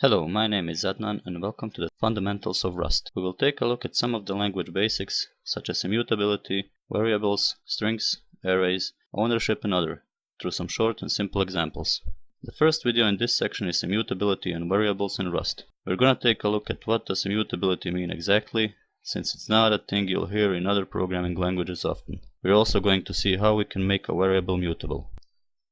Hello, my name is Adnan and welcome to the Fundamentals of Rust. We will take a look at some of the language basics such as immutability, variables, strings, arrays, ownership and other, through some short and simple examples. The first video in this section is immutability and variables in Rust. We're gonna take a look at what does immutability mean exactly, since it's not a thing you'll hear in other programming languages often. We're also going to see how we can make a variable mutable.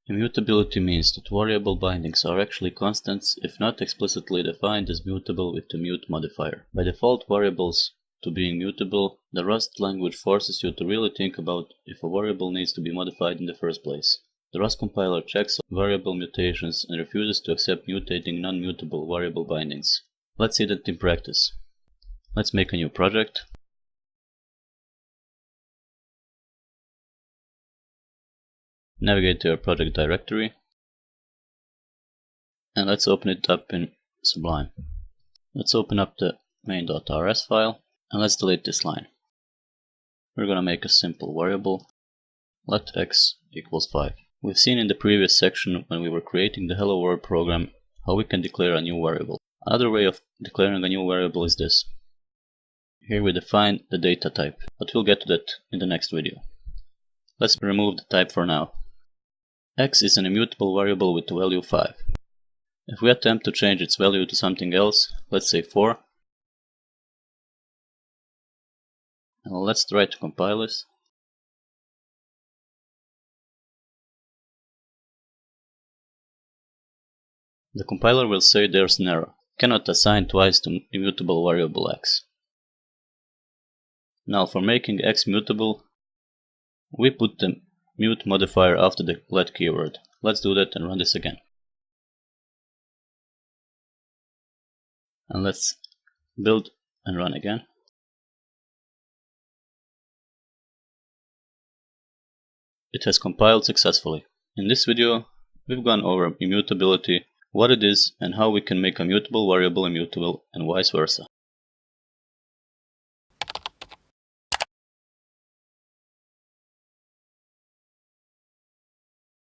Immutability means that variable bindings are actually constants if not explicitly defined as mutable with the mute modifier. By default, variables to being mutable, the Rust language forces you to really think about if a variable needs to be modified in the first place. The Rust compiler checks variable mutations and refuses to accept mutating non-mutable variable bindings. Let's see that in practice. Let's make a new project. Navigate to your project directory and let's open it up in Sublime. Let's open up the main.rs file and let's delete this line. We're going to make a simple variable. Let x equals 5. We've seen in the previous section when we were creating the Hello World program how we can declare a new variable. Another way of declaring a new variable is this. Here we define the data type, but we'll get to that in the next video. Let's remove the type for now. X is an immutable variable with the value 5. If we attempt to change its value to something else, let's say 4, and let's try to compile this. The compiler will say there's an error. Cannot assign twice to immutable variable x. Now for making x mutable, we put the mute modifier after the let keyword. Let's do that and run this again. And let's build and run again. It has compiled successfully. In this video, we've gone over immutability, what it is, and how we can make a mutable variable immutable, and vice versa.